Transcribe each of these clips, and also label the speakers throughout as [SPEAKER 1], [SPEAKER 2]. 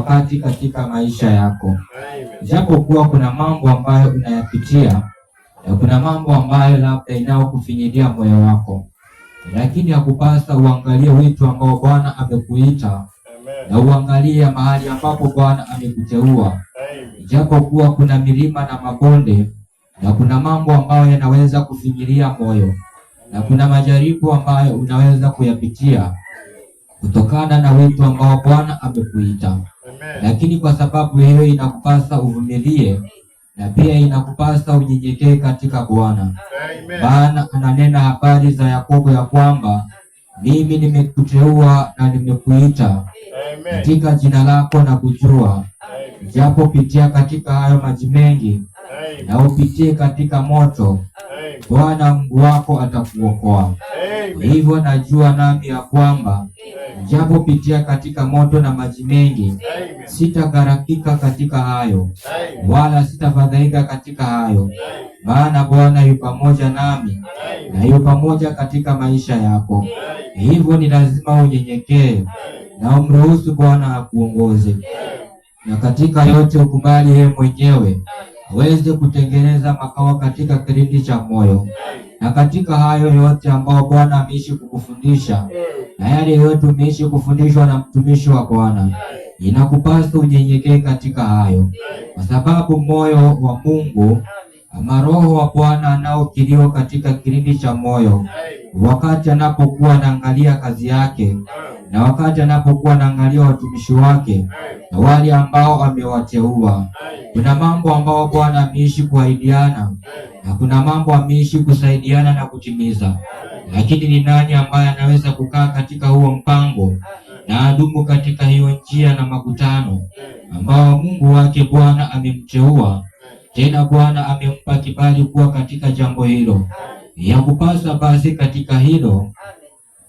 [SPEAKER 1] wakati katika maisha yako. Japokuwa kuna mambo ambayo unayapitia na kuna mambo ambayo labda inayokufinyilia moyo wako, lakini hakupasa uangalie wito ambao Bwana amekuita na uangalie mahali ambapo Bwana amekuteua. Japokuwa kuna milima na mabonde na kuna mambo ambayo yanaweza kufinyilia moyo na kuna majaribu ambayo unaweza kuyapitia kutokana na wito ambao Bwana amekuita. Lakini kwa sababu hiyo inakupasa uvumilie na pia inakupasa unyenyekee katika Bwana. Bwana ananena habari za Yakobo ya kwamba mimi nimekuteua na nimekuita katika jina lako na kujua, japo pitia katika hayo maji mengi na upitie katika moto, Bwana Mungu wako atakuokoa. Hivyo najua nami ya kwamba japo pitia katika moto na maji mengi, sitagharakika katika hayo, wala sitafadhaika katika hayo, maana Bwana yu pamoja nami na yu pamoja katika maisha yako. Hivyo ni lazima unyenyekee na umruhusu Bwana akuongoze, na katika yote ukubali yeye mwenyewe aweze kutengeneza makao katika kilindi cha moyo. Na katika hayo yote ambao Bwana ameishi kukufundisha na yale yote umeishi kufundishwa na mtumishi wa Bwana, inakupasa unyenyekee katika hayo, kwa sababu moyo wa Mungu ama Roho wa Bwana anao kilio katika kilindi cha moyo, wakati anapokuwa anaangalia kazi yake na wakati anapokuwa anaangalia watumishi wake na wale ambao amewateua. Kuna mambo ambao Bwana ameishi kuahidiana na kuna mambo ameishi kusaidiana na kutimiza, lakini ni nani ambaye anaweza kukaa katika huo mpango na adumu katika hiyo njia na makutano ambao Mungu wake Bwana amemteua, tena Bwana amempa kibali kuwa katika jambo hilo? Yakupasa basi katika hilo,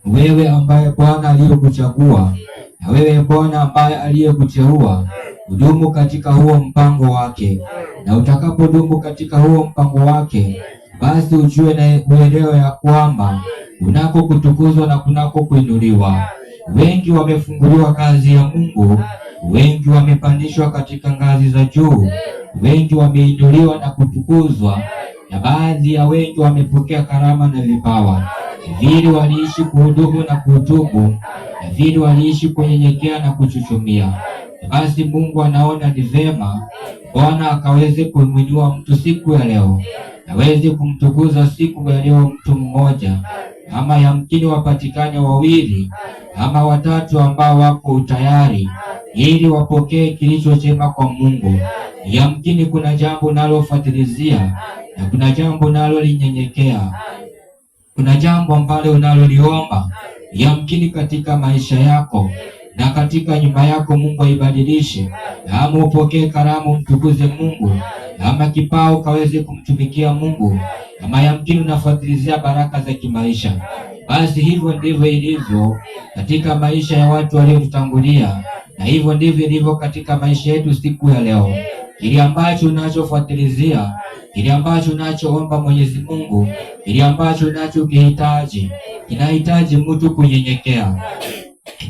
[SPEAKER 1] wewe ambaye Bwana aliyekuchagua na wewe Bwana ambaye aliyekuteua, udumu katika huo mpango wake. Na utakapodumu katika huo mpango wake, basi ujue na uelewe ya kwamba kunako kutukuzwa na kunako kuinuliwa. Wengi wamefunguliwa kazi ya Mungu, wengi wamepandishwa katika ngazi za juu, wengi wameinuliwa na kutukuzwa, na baadhi ya wengi wamepokea karama na vipawa. Vile waliishi kuhudumu na kutubu, na vile waliishi kunyenyekea na kuchuchumia. Basi Mungu anaona ni vema Bwana akaweze kumwinua mtu siku ya leo, aweze kumtukuza siku ya leo mtu mmoja, ama yamkini wapatikane wawili ama watatu ambao wako tayari ili wapokee kilicho chema kwa Mungu. Yamkini kuna jambo nalofuatilizia na kuna jambo nalo linyenyekea, kuna jambo ambalo unaloliomba yamkini katika maisha yako na katika nyumba yako Mungu aibadilishe, ama upokee karamu mtukuze Mungu, ama kipao kaweze kumtumikia Mungu, ama yamkini unafuatilizia baraka za kimaisha. Basi hivyo ndivyo ilivyo katika maisha ya watu waliotutangulia, na hivyo ndivyo ilivyo katika maisha yetu siku ya leo. Kile ambacho unachofuatilizia, kile ambacho unachoomba Mwenyezi Mungu, kile ambacho unachokihitaji, kinahitaji mtu kunyenyekea.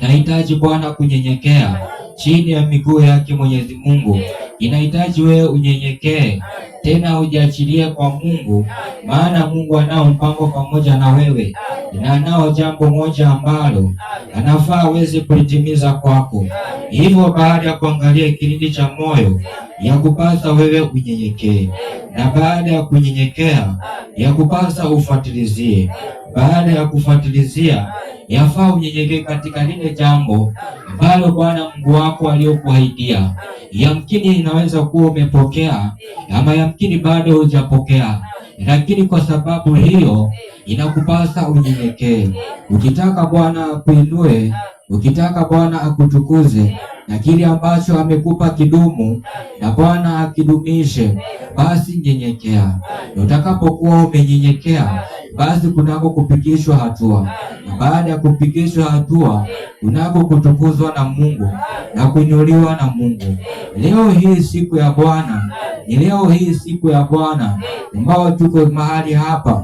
[SPEAKER 1] Inahitaji Bwana kunyenyekea chini ya miguu yake Mwenyezi Mungu. Inahitaji wewe unyenyekee, tena ujiachilie kwa Mungu, maana Mungu anao mpango pamoja na wewe, na anao jambo moja ambalo anafaa aweze kulitimiza kwako. Hivyo baada ya kuangalia kilindi cha moyo, yakupasa wewe unyenyekee, na baada ya kunyenyekea yakupasa ufuatilizie. Baada ya kufuatilizia, yafaa unyenyekee katika lile jambo ambalo Bwana Mungu wako aliyokuahidia. Yamkini inaweza kuwa umepokea ama yamkini bado hujapokea, lakini kwa sababu hiyo inakupasa unyenyekee. Ukitaka Bwana akuinue, ukitaka Bwana akutukuze, na kile ambacho amekupa kidumu na Bwana akidumishe, basi nyenyekea. Na utakapokuwa umenyenyekea, basi kunako kupigishwa hatua, na baada ya kupigishwa hatua kunako kutukuzwa na Mungu na kuinuliwa na Mungu. Leo hii siku ya Bwana, ni leo hii siku ya Bwana ambao tuko mahali hapa.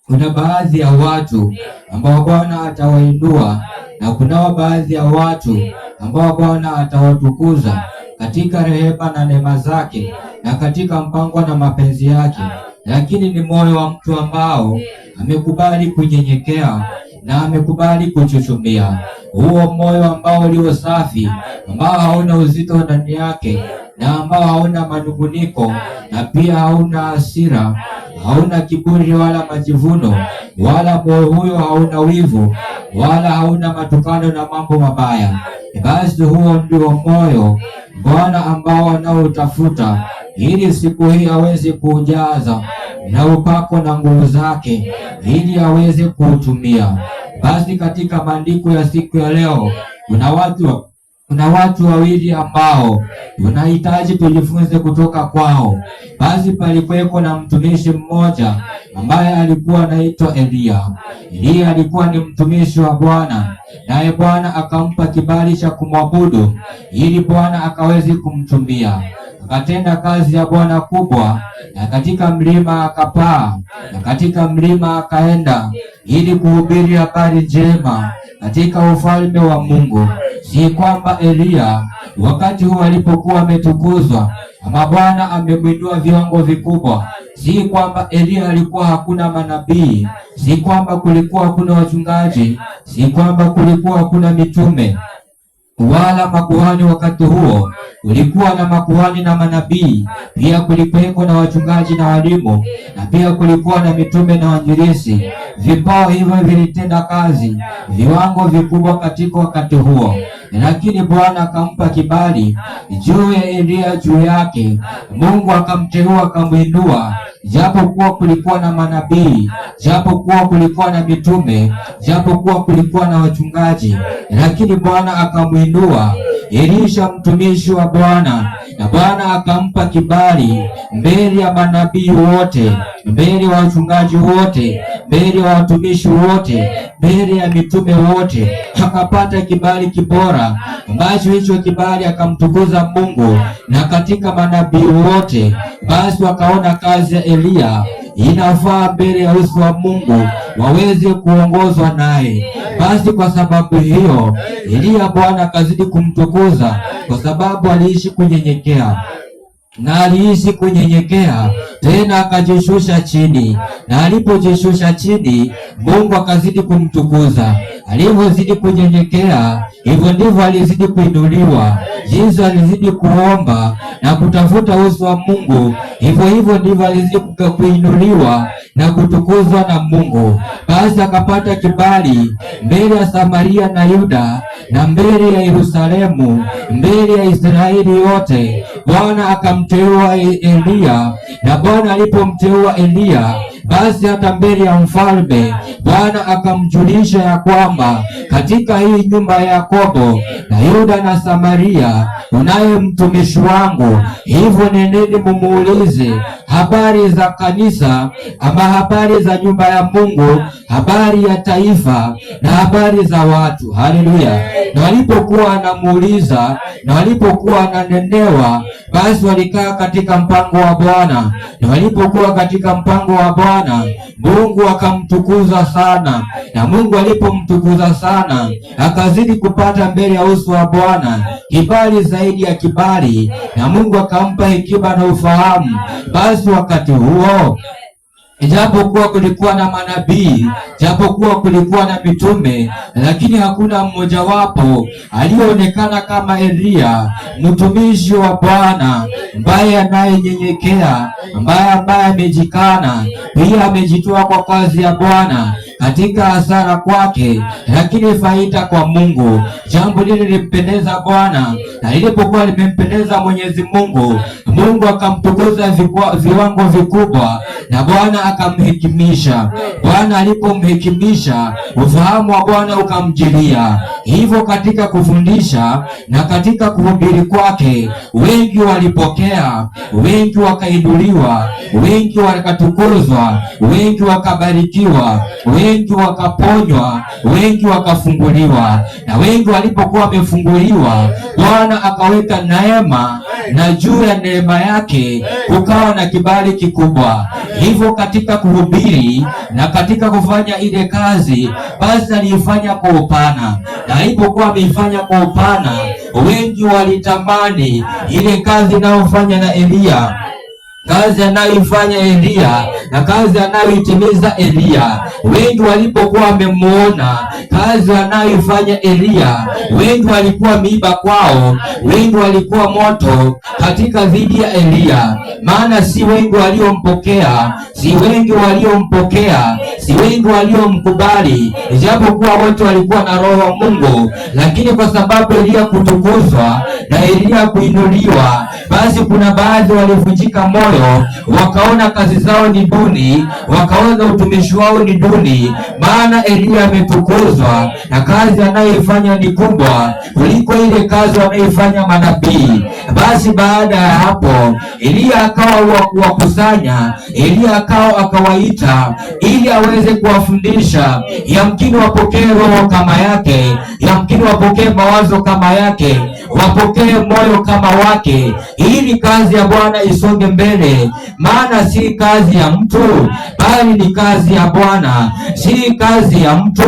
[SPEAKER 1] Kuna baadhi ya watu ambao Bwana atawainua, na kunao baadhi ya watu ambao Bwana atawatukuza katika rehema na neema zake na katika mpango na mapenzi yake. Lakini ni moyo wa mtu ambao amekubali kunyenyekea na amekubali kuchuchumia. Huo moyo ambao ulio safi, ambao hauna uzito ndani yake, na ambao hauna manunguniko, na pia hauna hasira, hauna kiburi wala majivuno, wala moyo huyo hauna wivu, wala hauna matukano na mambo mabaya. Basi huo ndio moyo Bwana ambao anaotafuta, ili siku hii aweze kuujaza na upako na nguvu zake, ili aweze kuutumia. Basi katika maandiko ya siku ya leo kuna watu wawili ambao tunahitaji tujifunze kutoka kwao. Basi palikuweko na mtumishi mmoja ambaye alikuwa anaitwa Elia. Elia alikuwa ni mtumishi wa Bwana, naye Bwana akampa kibali cha kumwabudu ili Bwana akaweze kumtumia. Akatenda kazi ya Bwana kubwa, na katika mlima akapaa, na katika mlima akaenda ili kuhubiri habari njema katika ufalme wa Mungu. Si kwamba Elia wakati huu alipokuwa ametukuzwa ama Bwana amemwinua viwango vikubwa, si kwamba Elia alikuwa hakuna manabii, si kwamba kulikuwa hakuna wachungaji, si kwamba kulikuwa hakuna mitume wala makuhani. Wakati huo kulikuwa na makuhani na manabii, pia kulikuwa na wachungaji na walimu, na pia kulikuwa na mitume na wainjilisti. Vipawa hivyo vilitenda kazi viwango vikubwa katika wakati huo, lakini Bwana akampa kibali juu ya Elia, juu yake. Mungu akamteua, akamwinua, japo kuwa kulikuwa na manabii, japo kuwa kulikuwa na mitume, japo kuwa kulikuwa na wachungaji, lakini Bwana akamwinua Elisha mtumishi wa Bwana, na Bwana akampa kibali mbele ya manabii wote, mbele ya wachungaji wote, mbele ya watumishi wote, mbele ya mitume wote. Akapata kibali kibora ambacho hicho kibali akamtukuza Mungu na katika manabii wote. Basi wakaona kazi ya Elia inafaa mbele ya uso wa Mungu, waweze kuongozwa naye. Basi kwa sababu hiyo Elia Bwana akazidi kumtukuza, kwa sababu aliishi kunyenyekea, na aliishi kunyenyekea tena akajishusha chini, na alipojishusha chini Mungu akazidi kumtukuza. Alipozidi kunyenyekea, hivyo ndivyo alizidi kuinuliwa. Jinsi alizidi kuomba na kutafuta uso wa Mungu, hivyo ndivyo alizidi kuinuliwa na kutukuzwa na Mungu. Basi akapata kibali mbele ya Samaria na Yuda, na mbele ya Yerusalemu, mbele ya Israeli yote. Bwana akamteua Elia, na Bwana alipomteua Elia, basi hata mbele ya mfalme Bwana akamjulisha ya kwamba katika hii nyumba ya Yakobo na Yuda na Samaria unaye mtumishi wangu. Hivyo nendeni mumuulize habari za kanisa, ama habari za nyumba ya Mungu, habari ya taifa na habari za watu. Haleluya! Na walipokuwa anamuuliza na walipokuwa ananenewa, basi walikaa katika mpango wa Bwana, na walipokuwa katika mpango wa Bwana Mungu akamtukuza sana. Na Mungu alipomtukuza sana, akazidi kupata mbele ya uso wa Bwana kibali zaidi ya kibali, na Mungu akampa hekima na ufahamu. Basi wakati huo, japokuwa kulikuwa na manabii, japokuwa kulikuwa na mitume, lakini hakuna mmoja wapo alionekana kama Elia mtumishi wa Bwana, ambaye anayenyenyekea, ambaye amejikana, pia amejitoa kwa kazi ya Bwana, katika hasara kwake lakini faida kwa Mungu. Jambo lile lilimpendeza Bwana, na lilipokuwa limempendeza Mwenyezi Mungu, Mungu akamtukuza viwango vikubwa, na Bwana akamhekimisha. Bwana alipomhekimisha, ufahamu wa Bwana ukamjilia. Hivyo katika kufundisha na katika kuhubiri kwake, wengi walipokea, wengi wakainuliwa, wengi wakatukuzwa, wengi wakabarikiwa, wengi wakaponywa, wengi wakafunguliwa. Na wengi walipokuwa wamefunguliwa, Bwana akaweka neema na juu ya neema yake kukawa na kibali kikubwa. Hivyo katika kuhubiri na katika kufanya ile kazi, basi aliifanya kwa upana, na alipokuwa ameifanya kwa upana, wengi walitamani ile kazi inayofanya na Elia, kazi anayoifanya Elia na kazi anayoitimiza Elia. Wengi walipokuwa wamemuona kazi anayoifanya Elia, wengi walikuwa miiba kwao, wengi walikuwa moto katika dhidi ya Elia. Maana si wengi waliompokea, si wengi waliompokea, si wengi waliomkubali, ijapokuwa wote walikuwa na roho wa Mungu. Lakini kwa sababu Elia kutukuzwa na Elia kuinuliwa, basi kuna baadhi walivunjika moyo, wakaona kazi zao ni duni, wakaona utumishi wao ni duni. Maana Elia ametukuzwa na kazi anayoifanya ni kubwa kuliko ile kazi wanayoifanya manabii. Basi baada ya hapo Elia akawa kuwakusanya, Elia akawaita ili aweze kuwafundisha. Yamkini wapokee roho kama yake, yamkini wapokee mawazo kama yake, wapokee moyo kama wake, ili kazi ya Bwana isonge mbele. Maana si kazi ya mtu, bali ni kazi ya Bwana. Si kazi ya mtu,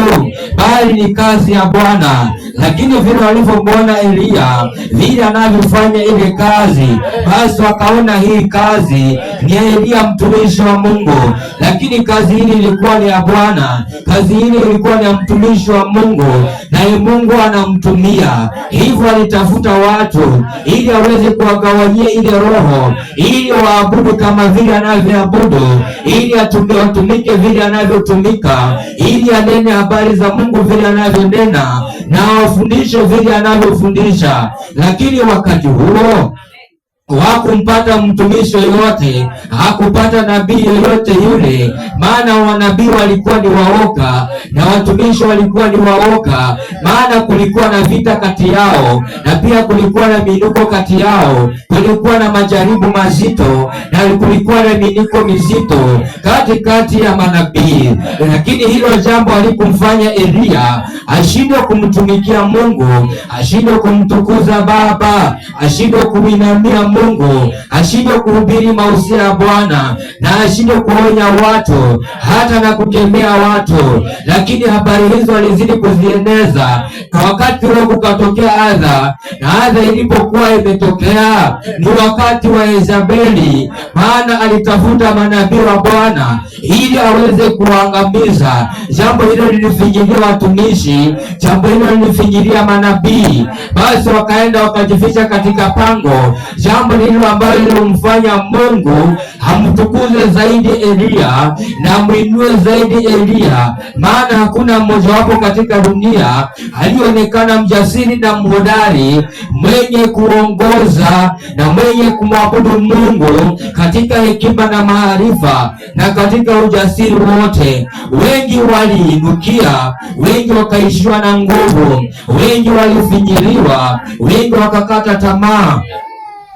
[SPEAKER 1] bali ni kazi ya Bwana. Lakini vile walivyomwona Elia vile anavyofanya ile kazi, basi wakaona hii kazi ni Elia mtumishi wa Mungu, lakini kazi hili ilikuwa ni ya Bwana. Kazi hili ilikuwa ni ya mtumishi wa Mungu, naye Mungu anamtumia. Hivyo alitafuta watu ili aweze kuwagawanyia ile roho, ili waabudu kama vile anavyoabudu, ili watumike vile anavyotumika, ili anene habari za Mungu vile anavyonena, na wafundishe vile anavyofundisha. Lakini wakati huo hakumpata mtumishi yoyote, hakupata nabii yoyote yule. Maana wanabii walikuwa ni waoga na watumishi walikuwa ni waoga. Maana kulikuwa na vita kati yao, na pia kulikuwa na minuko kati yao, kulikuwa na majaribu mazito, na kulikuwa na minuko mizito kati ya manabii. Lakini hilo jambo alikumfanya Elia ashindwe kumtumikia Mungu, ashindwe kumtukuza Baba, ashindwe kuinamia Mungu, ashindwe kuhubiri mausia ya Bwana, na ashindwe kuonya watu hata na kukemea watu. Lakini habari hizo alizidi kuzieneza, na wakati huo kukatokea adha, na adha ilipokuwa imetokea ni wakati wa Yezebeli. Maana alitafuta manabii wa Bwana ili aweze kuangamiza. Jambo hilo lilifinyilia watumishi, jambo hilo lilifinyilia manabii. Basi wakaenda wakajificha katika pango. Jambo hilo ambalo lilimfanya Mungu amtukuze zaidi Elia na muinue zaidi Elia. Maana hakuna mmoja wapo katika dunia alionekana mjasiri na mhodari, mwenye kuongoza na mwenye kumwabudu Mungu katika hekima na maarifa na katika ujasiri wote. Wengi waliinukia, wengi wakaishiwa na nguvu, wengi walifinyiliwa, wengi wakakata tamaa.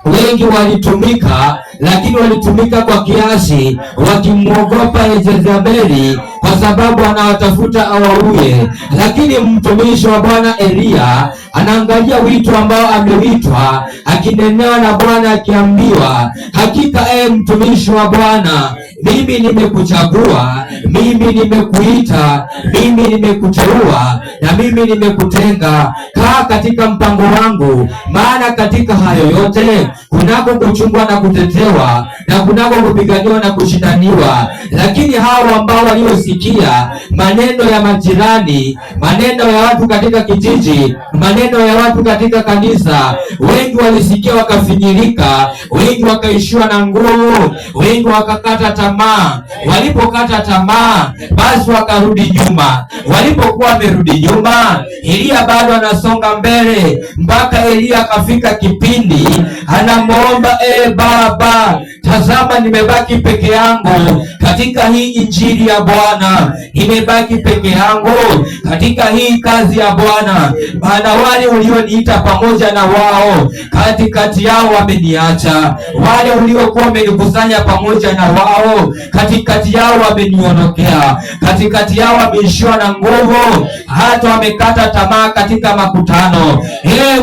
[SPEAKER 1] Wengi walitumika, lakini walitumika kwa kiasi, wakimwogopa Yezebeli kwa sababu anawatafuta awauye. Lakini mtumishi wa Bwana Elia anaangalia wito ambao amewitwa, akinenewa na Bwana, akiambiwa, hakika mtumishi wa Bwana, mimi nimekuchagua, mimi nimekuita, mimi nimekuteua, na mimi nimekutenga. Kaa katika mpango wangu. Maana katika hayo yote kunako kuchungwa na kutetewa, na kunako kupiganiwa na kushindaniwa. Lakini hao ambao waliosikia maneno ya majirani, maneno ya watu katika kijiji, maneno ya watu katika kanisa, wengi walisikia wakafinyilika, wengi wakaishiwa na nguvu, wengi wakakata tamaa. Walipokata tamaa, basi wakarudi nyuma. Walipokuwa wamerudi nyuma, Elia bado anasonga mbele, mpaka Elia akafika kipindi anamuomba, Baba, tazama nimebaki peke yangu katika hii injili ya Bwana, nimebaki peke yangu katika hii kazi ya Bwana, maana wale ulioniita pamoja na wao katikati yao wameniacha. Wale uliokuwa wamenikusanya pamoja na wao katikati yao wameniondokea, katikati yao wameishiwa na nguvu, hata wamekata tamaa katika makutano.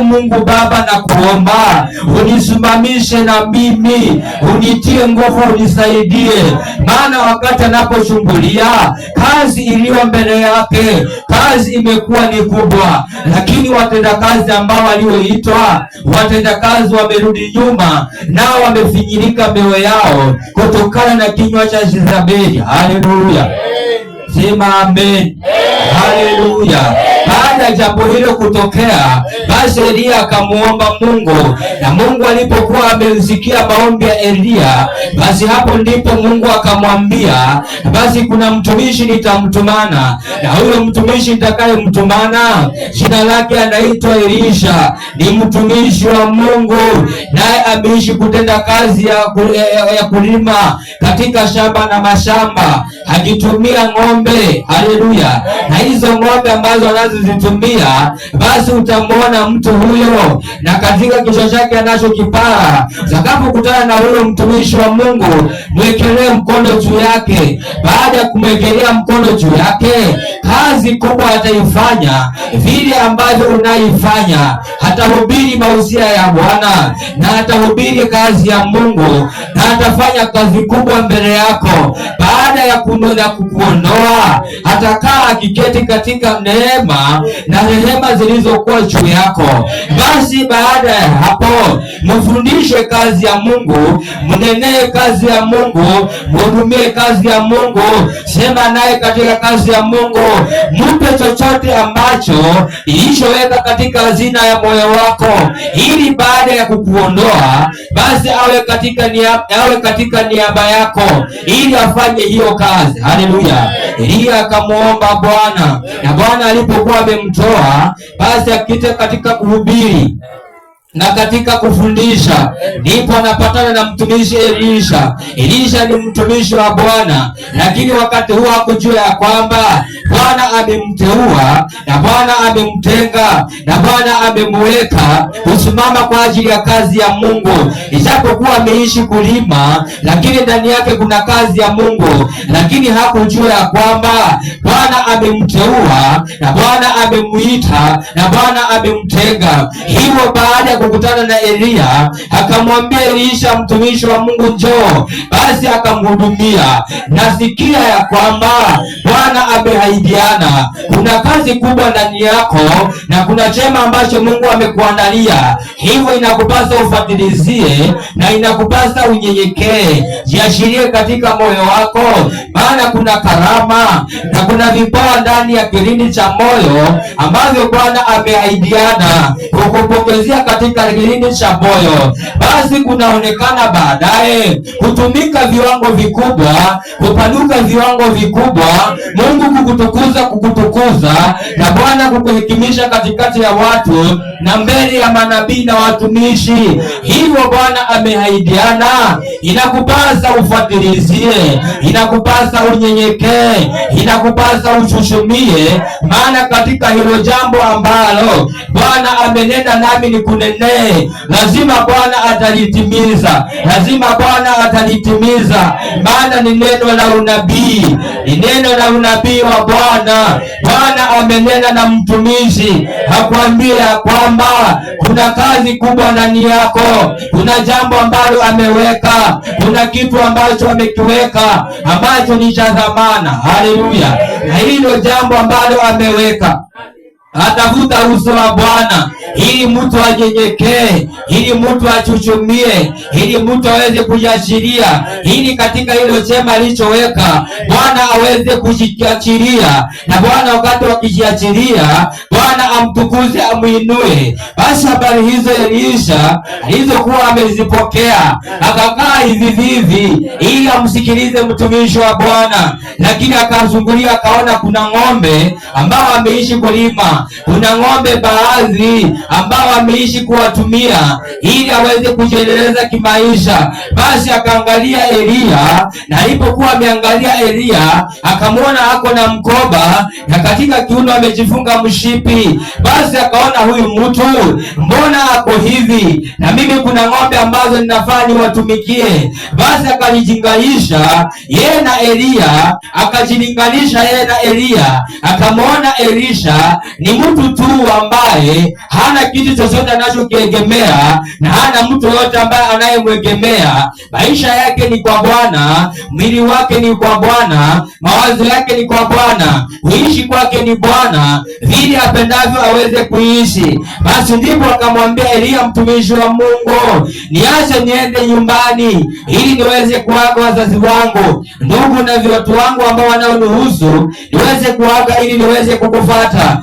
[SPEAKER 1] Mungu Baba, na kuomba unisimamishe na mimi, unitie nguvu, unisaidie, maana wakati anapochungulia kazi iliyo mbele yake, kazi imekuwa ni kubwa, lakini watendakazi ambao walioitwa, watendakazi wamerudi nyuma, nao wamefinyilika mioyo yao kutokana na kinywa cha Jezebeli. Haleluya, sema amen. Haleluya. Baada ya jambo hilo kutokea, basi Elia akamuomba Mungu, na Mungu alipokuwa amesikia maombi ya Elia, basi hapo ndipo Mungu akamwambia, basi kuna mtumishi nitamtumana, na huyo mtumishi nitakayemtumana jina lake anaitwa Elisha. Ni mtumishi wa Mungu, naye ameishi kutenda kazi ya kulima katika shamba na mashamba, akitumia ng'ombe. Haleluya. Na hizo ng'ombe ambazo anazozitumia, basi utamwona mtu huyo na katika kichwa chake anacho kipara. Utakapokutana na huyo mtumishi wa Mungu, mwekelee mkono juu yake. Baada ya kumwekelea mkono juu yake, kazi kubwa ataifanya vile ambavyo unaifanya. Atahubiri mausia ya Bwana, na atahubiri kazi ya Mungu, na atafanya kazi kubwa mbele yako. Baada ya kukuondoa, atakaa akiketi katika neema na rehema zilizokuwa juu yako. Basi baada ya hapo, mfundishe kazi ya Mungu, mnenee kazi ya Mungu, mhudumie kazi ya Mungu, sema naye katika kazi ya Mungu. Mpe chochote ambacho ilishoweka katika hazina ya moyo wako, ili baada ya kukuondoa, basi awe katika niaba yako, ili afanye hiyo kazi. Haleluya. Elia akamuomba Bwana, na Bwana alipokuwa amemtoa, basi akita katika kuhubiri na katika kufundisha, ndipo anapatana na mtumishi Elisha. Elisha ni mtumishi wa Bwana, lakini wakati huo hakujua ya kwamba Bwana amemteua na Bwana amemtenga na Bwana amemweka kusimama kwa ajili ya kazi ya Mungu. Ijapokuwa ameishi kulima, lakini ndani yake kuna kazi ya Mungu, lakini hakujua ya kwamba Bwana amemteua na Bwana amemuita na Bwana amemtenga. Hivyo baada ya kukutana na Elia, akamwambia Elisha mtumishi wa Mungu, njoo. Basi akamhudumia. Nasikia ya kwamba Bwana amehaidiana, kuna kazi kubwa ndani yako na kuna chema ambacho Mungu amekuandalia. Hivyo inakupasa ufatilizie na inakupasa unyenyekee, jiashirie katika moyo wako, maana kuna karama na kuna vipawa ndani ya kilindi cha moyo ambavyo Bwana amehaidiana kukupokezea katika kilindi cha moyo. Basi kunaonekana baadaye kutumika viwango vikubwa, kupanuka viwango vikubwa, Mungu kukutukuza na Bwana kukuhekimisha katikati ya watu na mbele ya manabii na watumishi. Hivyo Bwana amehaidiana, inakupasa ufuatilizie, inakupasa unyenyekee, inakupasa uchuchumie, maana katika hilo jambo ambalo Bwana amenena nami nikunenee, lazima Bwana atalitimiza, lazima Bwana atalitimiza, maana ni neno la unabii, ni neno la unabii wa Bwana. Bwana amenena na mtumishi, hakuambia kwamba kuna kazi kubwa ndani yako, kuna jambo ambalo ameweka, kuna kitu ambacho amekiweka ambacho ni cha dhamana. Haleluya. Na hilo jambo ambalo ameweka, atafuta uso wa Bwana ili mtu anyenyekee, ili mtu achuchumie, ili mtu aweze kujiachilia, ili katika hilo chema alichoweka Bwana aweze kujiachilia, na Bwana wakati wakijiachilia Bwana amtukuze, amuinue. Basi habari hizo Elisha alizokuwa amezipokea, akakaa hivi ili amsikilize mtumishi wa Bwana, lakini akazungulia akaona kuna ng'ombe ambao ameishi kulima, kuna ng'ombe baadhi ambao ameishi kuwatumia ili aweze kujiendeleza kimaisha. Basi akaangalia Elia, na alipokuwa ameangalia Elia akamwona ako na mkoba na katika kiuno amejifunga mshipi. Basi akaona huyu mtu mbona ako hivi, na mimi kuna ng'ombe ambazo ninafaa niwatumikie. Basi akajilinganisha yeye na Elia, akajilinganisha yeye na Elia, akamwona Elisha ni mtu tu ambaye hana kitu chochote anachokiegemea na hana mtu yote ambaye anayemwegemea. Maisha yake ni kwa Bwana, mwili wake ni kwa Bwana, mawazo yake ni kwa Bwana, kuishi kwake ni Bwana, vile apendavyo aweze kuishi. Basi ndipo akamwambia Elia mtumishi wa Mungu, niache niende nyumbani ili niweze kuaga wazazi wangu, ndugu na watu wangu ambao wanaonihusu, niweze kuaga ili niweze kukufuata.